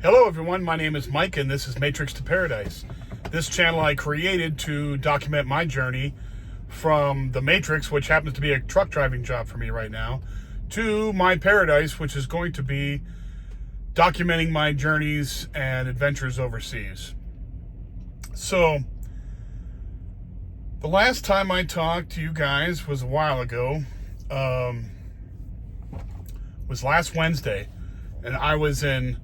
Hello everyone, my name is Mike and this is Matrix to Paradise. This channel I created to document my journey from the Matrix, which happens to be a truck driving job for me right now, to my paradise, which is going to be documenting my journeys and adventures overseas. So, the last time I talked to you guys was a while ago. Was last Wednesday, and I was in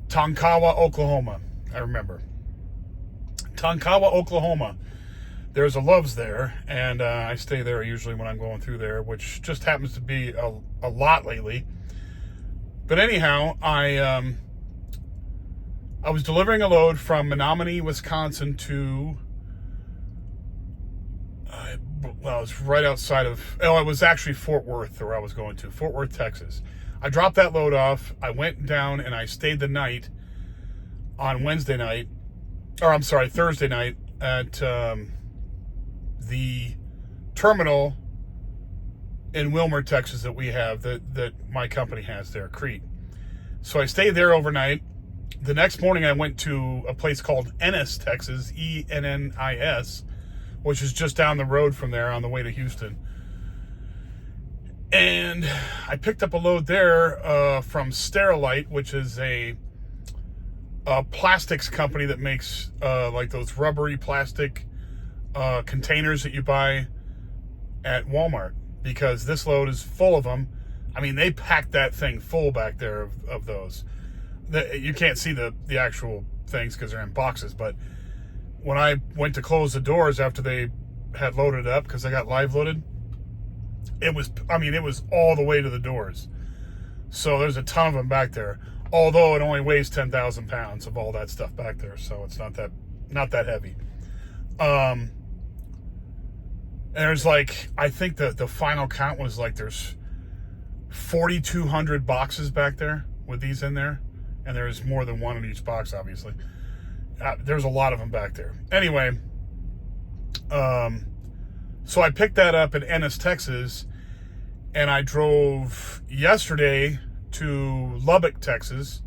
Tonkawa, Oklahoma. I remember. Tonkawa, Oklahoma. There's a Love's there, and I stay there usually when I'm going through there, which just happens to be a lot lately. But anyhow, I was delivering a load from Menominee, Wisconsin to, well, it was right outside of, it was actually Fort Worth, where I was going to, Fort Worth, Texas. I dropped that load off. I went down and I stayed the night on Thursday night at the terminal in Wilmer, Texas that we have, that my company has there, Crete. So I stayed there overnight. The next morning I went to a place called Ennis, Texas, Ennis, which is just down the road from there on the way to Houston. And I picked up a load there from Sterilite, which is a plastics company that makes like those rubbery plastic containers that you buy at Walmart, because this load is full of them. I mean, they packed that thing full back there of those. You can't see the actual things because they're in boxes, but when I went to close the doors after they had loaded up, because I got live loaded, it was all the way to the doors. So there's a ton of them back there, although it only weighs 10,000 pounds of all that stuff back there, so it's not that heavy. And there's like, I think the final count was like there's 4,200 boxes back there with these in there, and there's more than one in each box, obviously. There's a lot of them back there. Anyway, so I picked that up in Ennis, Texas, and I drove yesterday to Lubbock, Texas,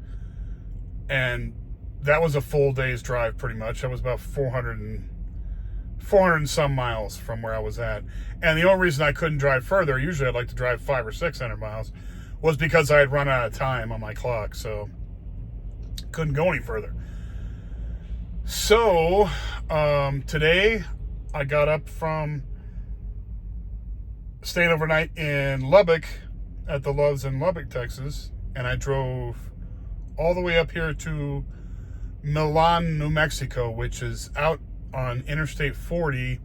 and that was a full day's drive pretty much. That was about 400 and some miles from where I was at. And the only reason I couldn't drive further, usually I'd like to drive 500 or 600 miles, was because I had run out of time on my clock, so couldn't go any further. So, today I got up from staying overnight in Lubbock at the Loves in Lubbock, Texas, and I drove all the way up here to Milan, New Mexico, which is out on Interstate 40,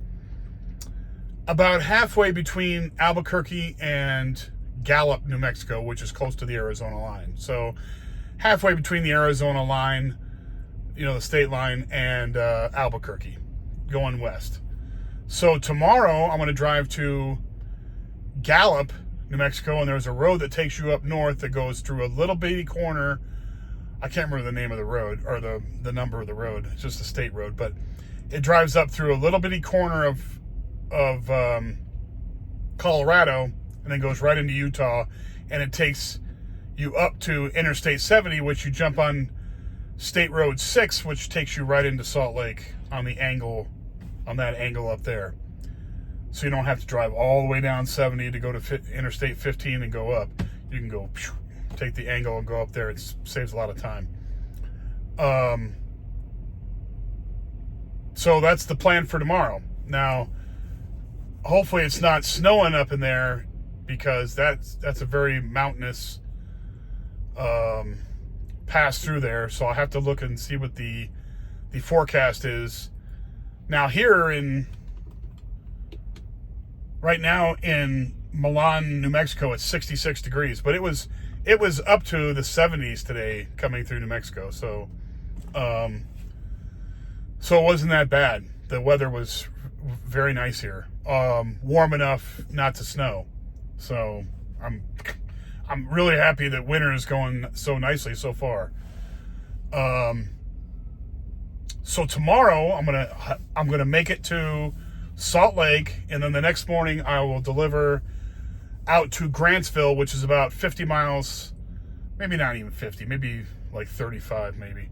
about halfway between Albuquerque and Gallup, New Mexico, which is close to the Arizona line. So halfway between the Arizona line, the state line, and Albuquerque, going west. So tomorrow I'm going to drive to Gallup, New Mexico, and there's a road that takes you up north that goes through a little bitty corner. I can't remember the name of the road or the number of the road. It's just a state road, but it drives up through a little bitty corner of Colorado and then goes right into Utah, and it takes you up to Interstate 70, which you jump on State Road 6, which takes you right into Salt Lake on that angle up there. So you don't have to drive all the way down 70 to go to Interstate 15 and go up. You can go, take the angle and go up there. It saves a lot of time. So that's the plan for tomorrow. Now, hopefully it's not snowing up in there, because that's a very mountainous pass through there. So I'll have to look and see what the forecast is. Now right now in Milan, New Mexico, it's 66 degrees, but it was up to the 70s today coming through New Mexico. So it wasn't that bad. The weather was very nice here. Warm enough not to snow. So I'm really happy that winter is going so nicely so far. So tomorrow I'm gonna make it to Salt Lake, and then the next morning I will deliver out to Grantsville, which is about 50 miles maybe not even 50, maybe like 35, maybe,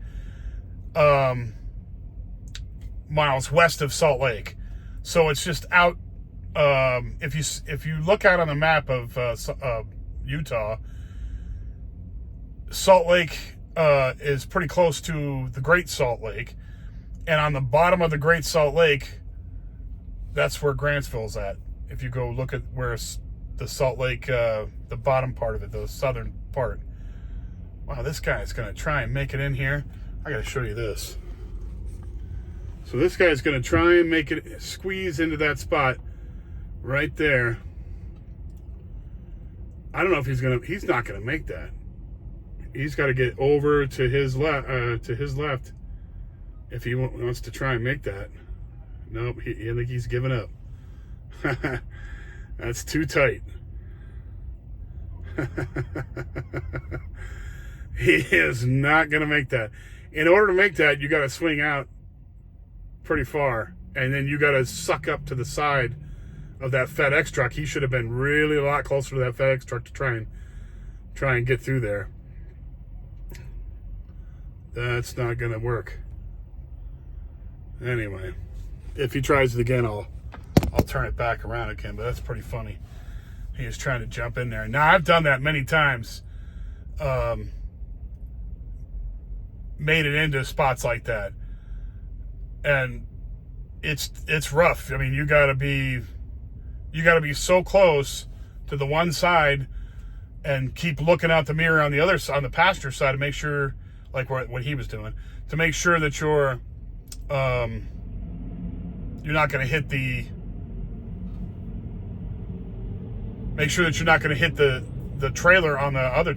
miles west of Salt Lake. So it's just out. If you look out on the map of Utah, Salt Lake is pretty close to the Great Salt Lake, and on the bottom of the Great Salt Lake, that's where Grantsville's at. If you go look at where the Salt Lake, the bottom part of it, the southern part. Wow, this guy's going to try and make it in here. I got to show you this. So this guy's going to try and make it squeeze into that spot right there. I don't know if he's not going to make that. He's got to get over to his left if he wants to try and make that. Nope, I think he's giving up. That's too tight. He is not going to make that. In order to make that, you got to swing out pretty far, and then you got to suck up to the side of that FedEx truck. He should have been really a lot closer to that FedEx truck to try and get through there. That's not going to work. Anyway, if he tries it again, I'll turn it back around again, but that's pretty funny. He is trying to jump in there. Now, I've done that many times. Made it into spots like that. And it's rough. I mean, you gotta be so close to the one side and keep looking out the mirror on the other side, on the passenger side, to make sure, like what he was doing, to make sure that you're not going to hit the. Make sure that you're not going to hit the trailer on the other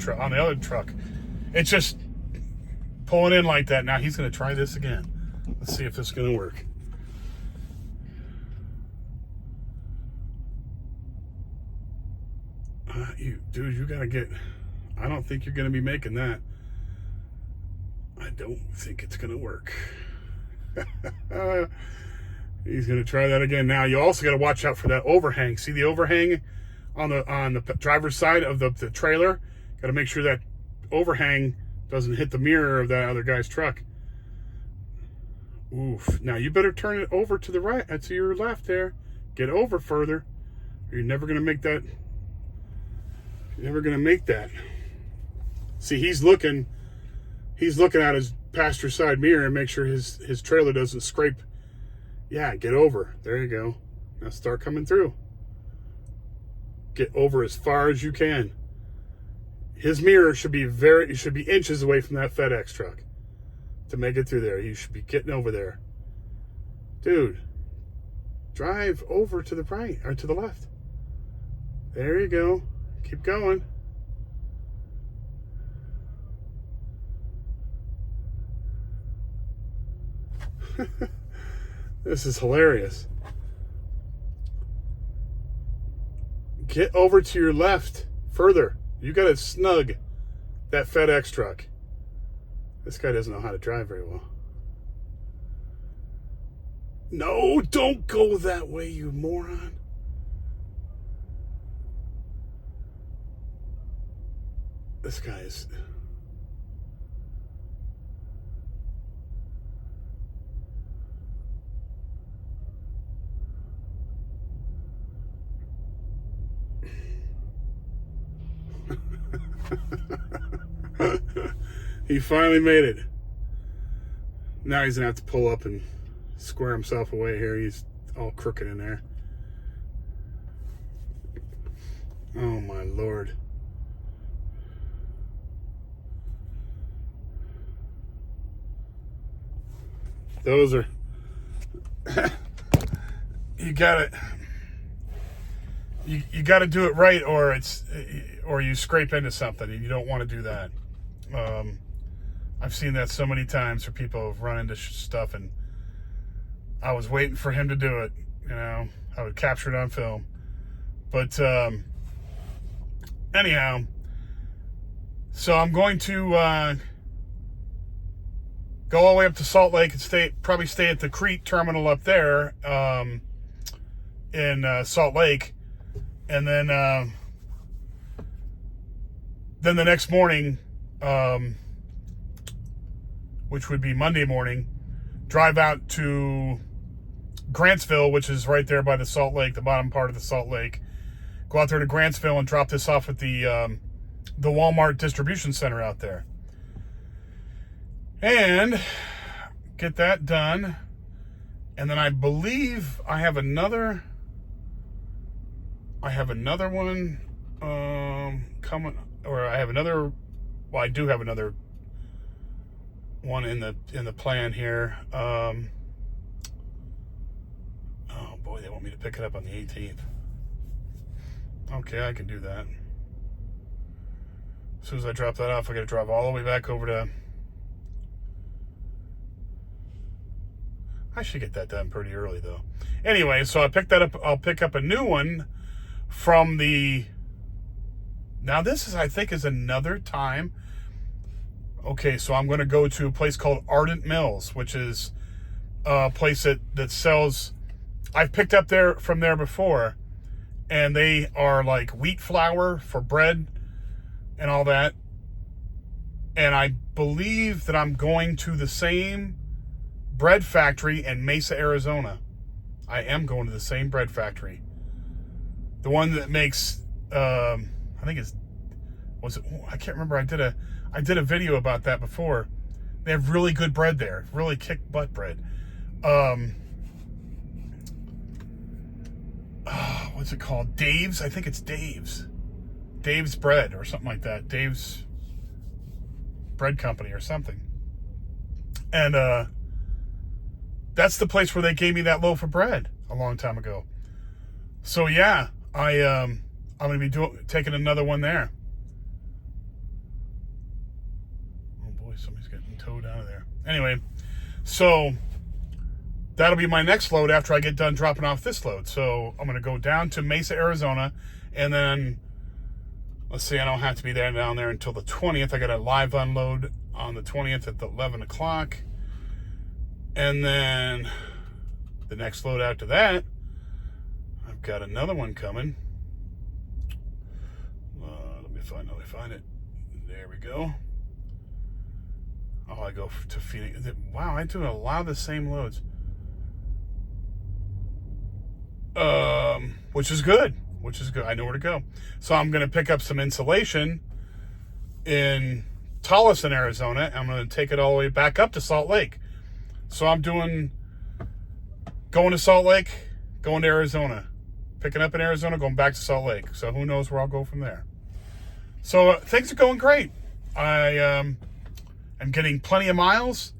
truck. It's just pulling in like that. Now he's going to try this again. Let's see if this is going to work. You got to get. I don't think you're going to be making that. I don't think it's going to work. He's going to try that again. Now you also got to watch out for that overhang. See the overhang on the driver's side of the trailer? Got to make sure that overhang doesn't hit the mirror of that other guy's truck. Oof. Now you better turn it over to the right, to your left there. Get over further. Or you're never going to make that. You're never going to make that. See, he's looking at his passenger side mirror and make sure his trailer doesn't scrape. Yeah, get over. There you go. Now start coming through. Get over as far as you can. His mirror should be inches away from that FedEx truck to make it through there. You should be getting over there. Dude, drive over to the right or to the left. There you go. Keep going. This is hilarious. Get over to your left further. You got to snug that FedEx truck. This guy doesn't know how to drive very well. No, don't go that way, you moron. This guy is... He finally made it. Now he's gonna have to pull up and square himself away here. He's all crooked in there. Oh my Lord. Those are you gotta do it right, or you scrape into something, and you don't want to do that. I've seen that so many times where people have run into stuff, and I was waiting for him to do it. You know, I would capture it on film. But anyhow, so I'm going to go all the way up to Salt Lake and probably stay at the Crete terminal up there in Salt Lake, and then the next morning which would be Monday morning, drive out to Grantsville, which is right there by the Salt Lake, the bottom part of the Salt Lake. Go out there to Grantsville and drop this off at the Walmart distribution center out there. And get that done. And then I believe I have another one coming, or I have another, well, I do have another one in the plan here. Oh boy, they want me to pick it up on the 18th. Okay, I can do that. As soon as I drop that off, I got to drive all the way back over to... I should get that done pretty early, though. Anyway, so I picked that up. I'll pick up a new one from the... Now, this is, I think, is another time. Okay, so I'm going to go to a place called Ardent Mills, which is a place that sells... I've picked up from there before, and they are like wheat flour for bread and all that. And I believe that I'm going to the same bread factory in Mesa, Arizona. I am going to the same bread factory. The one that makes, I think it's, I can't remember. I did a video about that before. They have really good bread there. Really kick butt bread. What's it called? Dave's? I think it's Dave's. Dave's Bread or something like that. Dave's Bread Company or something. And that's the place where they gave me that loaf of bread a long time ago. So yeah, I'm going to be taking another one there. Oh boy, somebody's getting towed out of there. Anyway, so that'll be my next load after I get done dropping off this load. So I'm going to go down to Mesa, Arizona, and then, let's see, I don't have to be down there until the 20th. I got a live unload on the 20th at the 11 o'clock. And then the next load after that, I've got another one coming. Let me find it. There we go. Oh, I go to Phoenix. Wow, I do a lot of the same loads. Which is good. I know where to go. So I'm going to pick up some insulation in Tolleson, Arizona. I'm going to take it all the way back up to Salt Lake. So I'm going to Salt Lake, going to Arizona, picking up in Arizona, going back to Salt Lake. So who knows where I'll go from there. So things are going great. I am getting plenty of miles.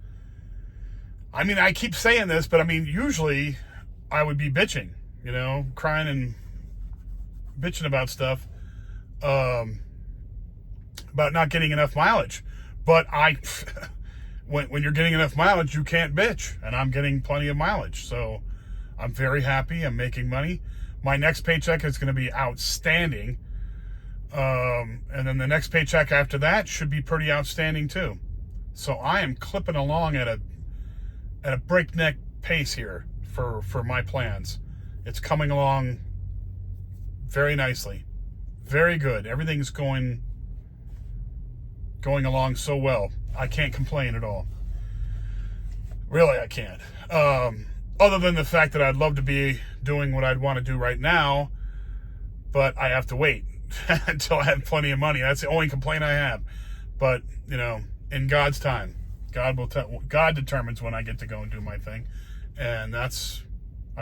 I mean, I keep saying this, but I mean, usually I would be bitching, crying and bitching about stuff, about not getting enough mileage. But when you're getting enough mileage, you can't bitch, and I'm getting plenty of mileage. So I'm very happy. I'm making money. My next paycheck is going to be outstanding. And then the next paycheck after that should be pretty outstanding too. So I am clipping along at a breakneck pace here for my plans. It's coming along very nicely. Very good. Everything's going along so well. I can't complain at all. Really, I can't. Other than the fact that I'd love to be doing what I'd want to do right now, but I have to wait until I have plenty of money. That's the only complaint I have. But, in God's time, God determines when I get to go and do my thing. And I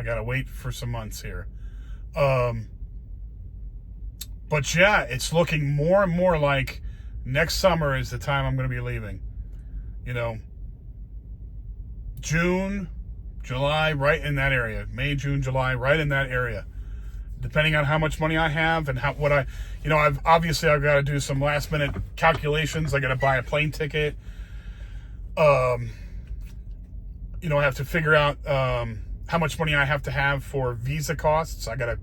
got to wait for some months here. But yeah, it's looking more and more like next summer is the time I'm going to be leaving. June, July, right in that area. May, June, July, right in that area. Depending on how much money I have and I've got to do some last minute calculations. I got to buy a plane ticket. I have to figure out how much money I have to have for visa costs. I got to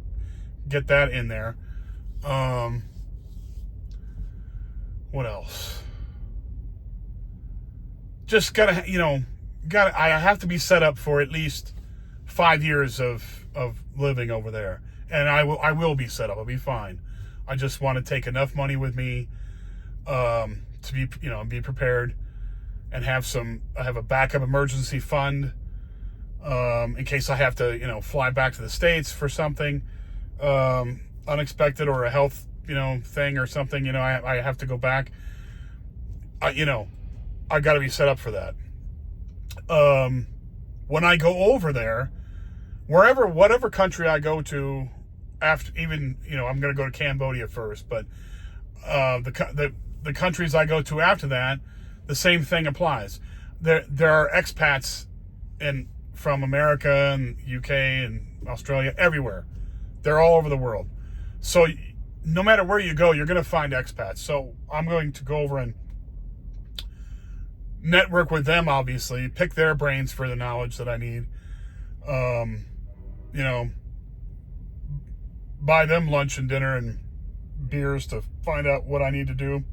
get that in there. What else? Just I have to be set up for at least 5 years of living over there. And I will be set up. I'll be fine. I just want to take enough money with me to to be, be prepared and have a backup emergency fund in case I have to, fly back to the States for something unexpected, or a health, thing or something, I have to go back. I got to be set up for that. When I go over there, whatever country I go to, after, even, I'm going to go to Cambodia first, but the countries I go to after that, the same thing applies. There are expats from America and UK and Australia, everywhere. They're all over the world. So no matter where you go, you're going to find expats. So I'm going to go over and network with them, obviously, pick their brains for the knowledge that I need. Buy them lunch and dinner and beers to find out what I need to do.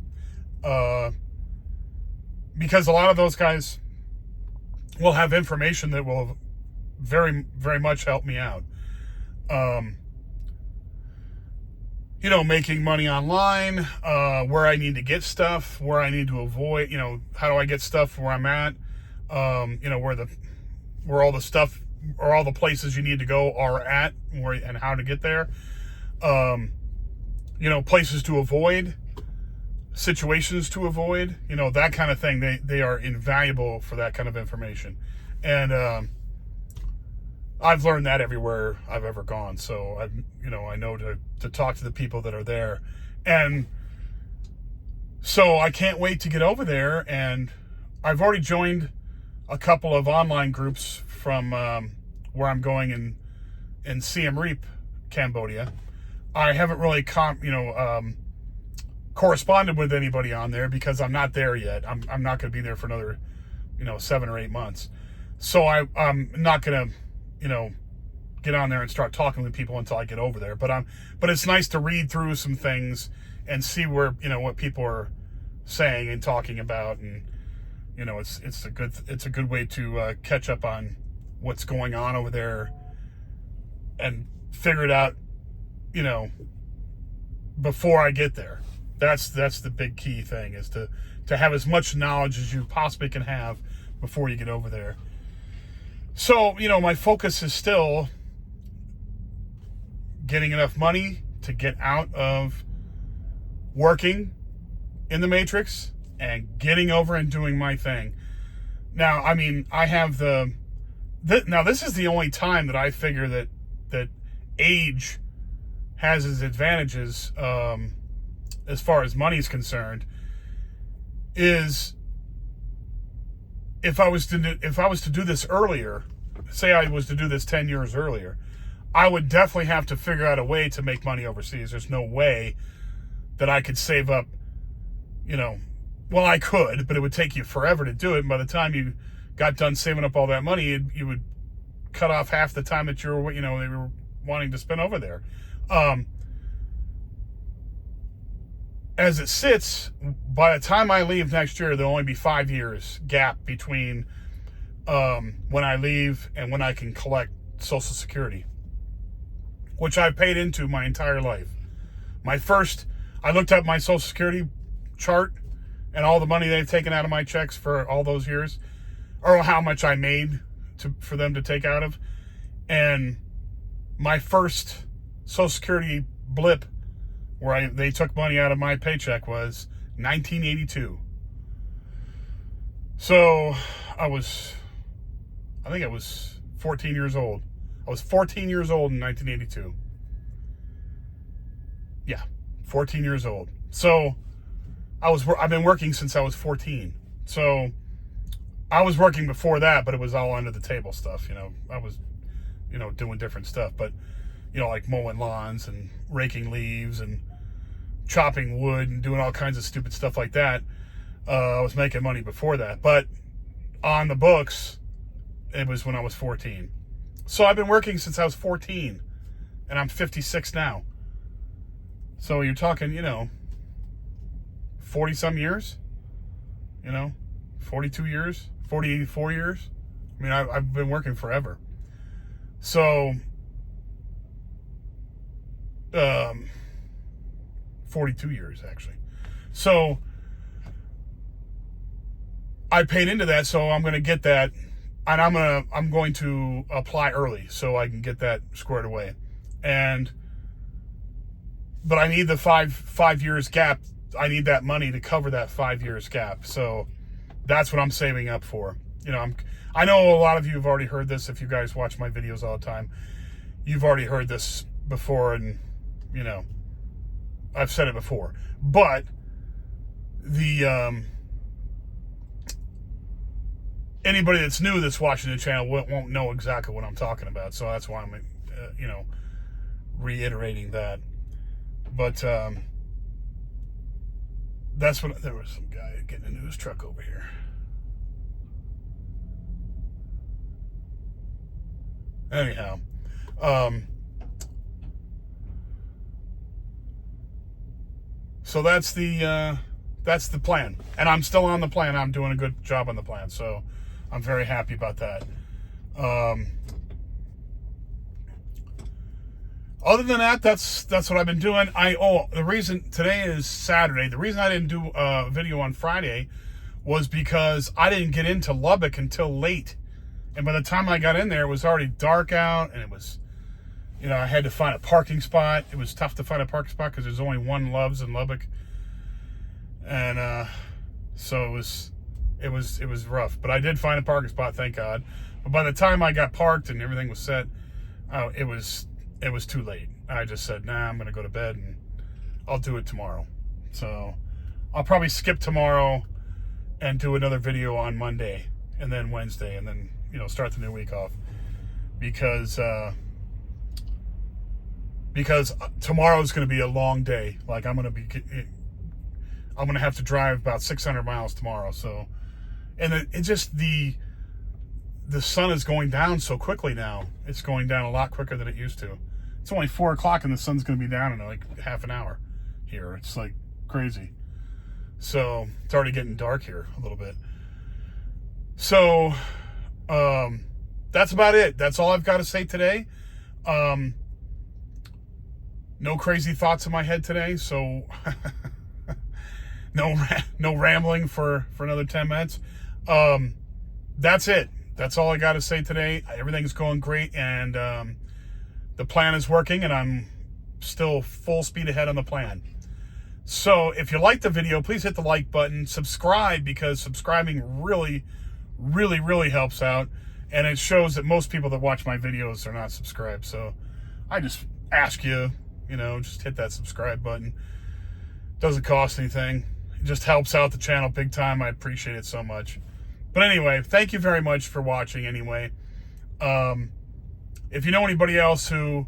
Because a lot of those guys will have information that will very, very much help me out. Making money online, where I need to get stuff, where I need to avoid, how do I get stuff where I'm at, where all the stuff or all the places you need to go are at, and how to get there. Places to avoid, situations to avoid, that kind of thing. They are invaluable for that kind of information. And, I've learned that everywhere I've ever gone. So I know to talk to the people that are there. And so I can't wait to get over there. And I've already joined a couple of online groups from, where I'm going in Siem Reap, Cambodia. I haven't really corresponded with anybody on there because I'm not there yet. I'm not going to be there for another, 7 or 8 months. So I'm not going to, get on there and start talking with people until I get over there. But it's nice to read through some things and see where, what people are saying and talking about. And, it's a good way to catch up on what's going on over there and figure it out, before I get there. That's the big key thing, is to have as much knowledge as you possibly can have before you get over there. So, my focus is still getting enough money to get out of working in the Matrix and getting over and doing my thing. Now, I have now this is the only time that I figure that age has its advantages, as far as money is concerned, is if I was to do this earlier, say I was to do this 10 years earlier, I would definitely have to figure out a way to make money overseas. There's no way that I could save up, well, I could, but it would take you forever to do it. And by the time you got done saving up all that money, you would cut off half the time that they were wanting to spend over there. As it sits, by the time I leave next year, there'll only be 5 years gap between when I leave and when I can collect Social Security, which I've paid into my entire life. I looked up my Social Security chart and all the money they've taken out of my checks for all those years, or how much I made for them to take out of. And my first Social Security blip where they took money out of my paycheck was 1982. So I think I was 14 years old. I was 14 years old in 1982. Yeah, 14 years old. So I've been working since I was 14. So I was working before that, but it was all under the table stuff. I was, doing different stuff, but, like mowing lawns and raking leaves and chopping wood and doing all kinds of stupid stuff like that. I was making money before that, but on the books, it was when I was 14. So I've been working since I was 14, and I'm 56 now. So you're talking, 40 some years, 42 years, 44 years. I've been working forever. So, 42 years actually. So I paid into that, so I'm going to get that, and I'm going to apply early so I can get that squared away. But I need the five years gap. I need that money to cover that 5 years gap. So that's what I'm saving up for. I know a lot of you have already heard this. If you guys watch my videos all the time, you've already heard this before, and I've said it before. But the anybody that's new that's watching the channel won't know exactly what I'm talking about. So that's why I'm reiterating that. But that's what there was some guy getting into his truck over here. Anyhow, so that's the plan, and I'm still on the plan. I'm doing a good job on the plan, so I'm very happy about that. Other than that, that's what I've been doing. The reason today is Saturday. The reason I didn't do a video on Friday was because I didn't get into Lubbock until late. And by the time I got in there, it was already dark out, and it was, I had to find a parking spot. It was tough to find a parking spot because there's only one Love's in Lubbock. And so it was rough. But I did find a parking spot, thank God. But by the time I got parked and everything was set, it was too late. I just said, nah, I'm going to go to bed, and I'll do it tomorrow. So I'll probably skip tomorrow and do another video on Monday and then Wednesday, and then, start the new week off. Because tomorrow is going to be a long day. Like, I'm going to have to drive about 600 miles tomorrow. So, and it just, the sun is going down so quickly now. It's going down a lot quicker than it used to. It's only 4 o'clock and the sun's going to be down in like half an hour here. It's like crazy. So it's already getting dark here a little bit. So that's about it. That's all I've got to say today. No crazy thoughts in my head today. So no rambling for another 10 minutes. That's it. That's all I got to say today. Everything's going great, and the plan is working, and I'm still full speed ahead on the plan. So if you like the video, please hit the like button. Subscribe, because subscribing really, really, really helps out. And it shows that most people that watch my videos are not subscribed. So I just ask you, just hit that subscribe button. Doesn't cost anything. It just helps out the channel big time. I appreciate it so much. But anyway, thank you very much for watching anyway. If you know anybody else who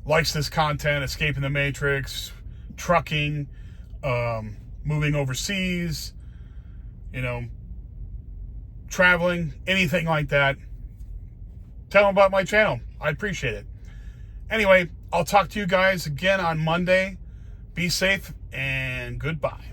likes this content, escaping the Matrix, trucking, moving overseas, traveling, anything like that, tell them about my channel. I appreciate it. Anyway, I'll talk to you guys again on Monday. Be safe, and goodbye.